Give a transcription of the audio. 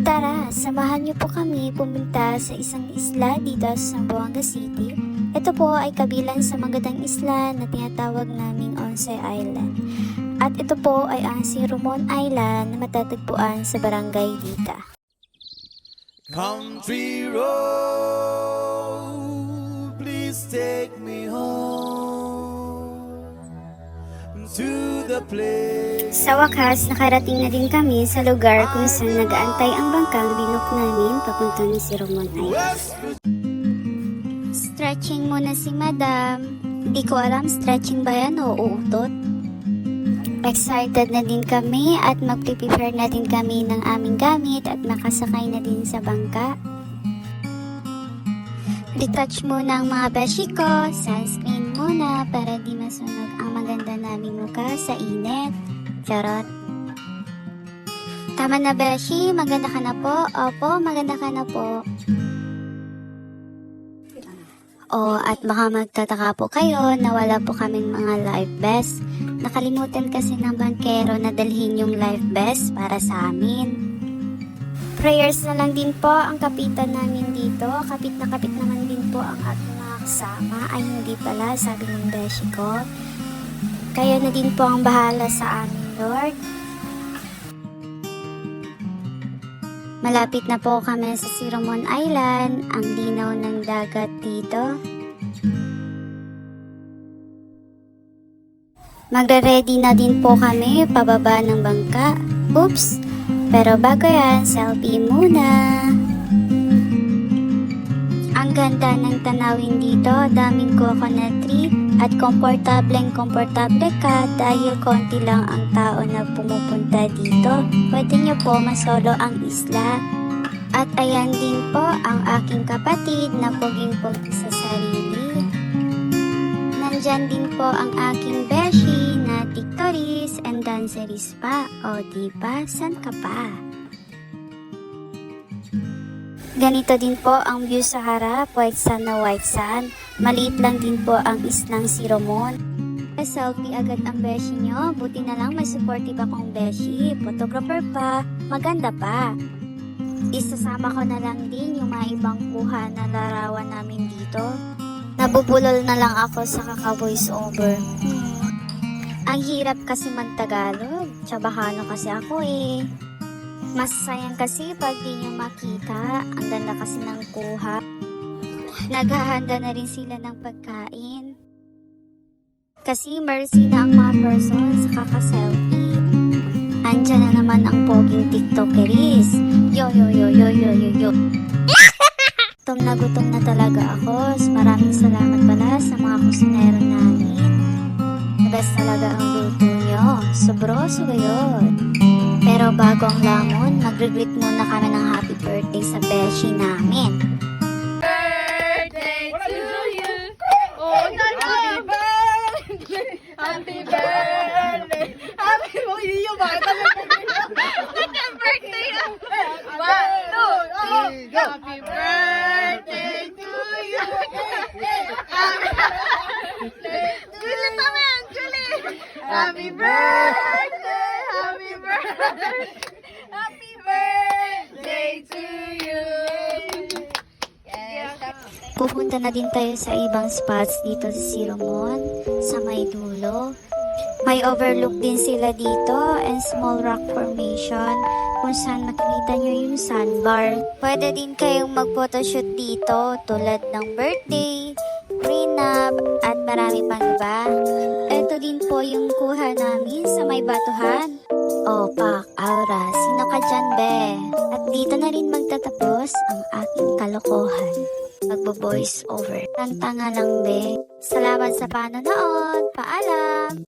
Tara, samahan niyo po kami pumunta sa isang isla dito sa Zamboanga City. Ito po ay kabilang sa magandang isla na tinatawag naming Onsay Island. At ito po ay ang Siromon Island na matatagpuan sa Barangay Dita. Country road, please take me home to the place. Sa wakas, nakarating na din kami sa lugar kung saan nag-aantay ang bangkang binook namin papuntang Siromon Island. Stretching muna si Madam. Hindi ko alam stretching ba yan o uutot. Excited na din kami at mag-prepare na din kami ng aming gamit at makasakay na din sa bangka. Retouch muna ang mga beshi ko, sunscreen muna para di masunog ang maganda naming mukha sa init. Charot. Tama na beshi, maganda ka na po. Opo, maganda ka na po. At baka magtataka po kayo na wala po kaming mga life vest. Nakalimutan kasi ng bangkero na dalhin yung life vest para sa amin. Prayers na lang din po ang kapitan namin dito. Kapit na kapit naman din po ang aking mga kasama. Ay hindi pala, sabi ng beshi ko. Kayo na din po ang bahala sa amin, Lord. Malapit na po kami sa Siromon Island. Ang linaw ng dagat dito. Magre-ready na din po kami pababa ng bangka. Oops! Pero bago yan, selfie muna. Ang ganda ng tanawin dito, daming coconut tree at komportable ka dahil konti lang ang tao na pumupunta dito. Pwede nyo po masolo ang isla. At ayan din po ang aking kapatid na poging-pogi sa sarili. Nandyan din po ang aking beshi na tiktoris and danceris pa. O diba, san ka pa? Ganito din po ang view sa harap, white sand na white sand. Maliit lang din po ang islang Siromon. Selfie agad ang beshi nyo, buti na lang may supportive akong beshi. Photographer pa, maganda pa. Isasama ko na lang din yung mga ibang kuha na larawan namin dito. Nabubulol na lang ako sa kaka-voice over. Ang hirap kasi mag-Tagalog. Tsabahano kasi ako eh. Mas sayang kasi pag di nyo makita. Ang ganda kasi ng kuha. Naghahanda na rin sila ng pagkain. Kasi mercy na ang mga person sa kaka-selfie. Andyan na naman ang poging tiktokeris. Yo yo yo yo yo yo yo. Gutom na talaga ako. Maraming salamat pala sa mga kusinero namin. The best talaga ang luto nyo. Sobro-so yun. Pero bago ang lamon, mag-greet muna kami ng happy birthday sa beshi namin. Birthday to you. Oh, happy birthday. Happy birthday. Happy mo iyo ba? Happy birthday. 1, 2, 3, go. Happy birthday to you. Happy birthday. Julie naman, Julie. Happy birthday. Happy birthday. Happy birthday to you. Yes. Pupunta na din tayo sa ibang spots dito sa Siromon, sa may dulo. May overlook din sila dito and small rock formation kung saan makikita nyo yung sandbar. Pwede din kayong mag-photoshoot dito tulad ng birthday, prenup, at marami pang iba. Ito din po yung kuha namin sa may batuhan. Pak, Aura, sino ka dyan, be? At dito na rin magtatapos ang aking kalokohan. Magbo-voice over. Tanga lang, be. Salamat sa panonood. Paalam!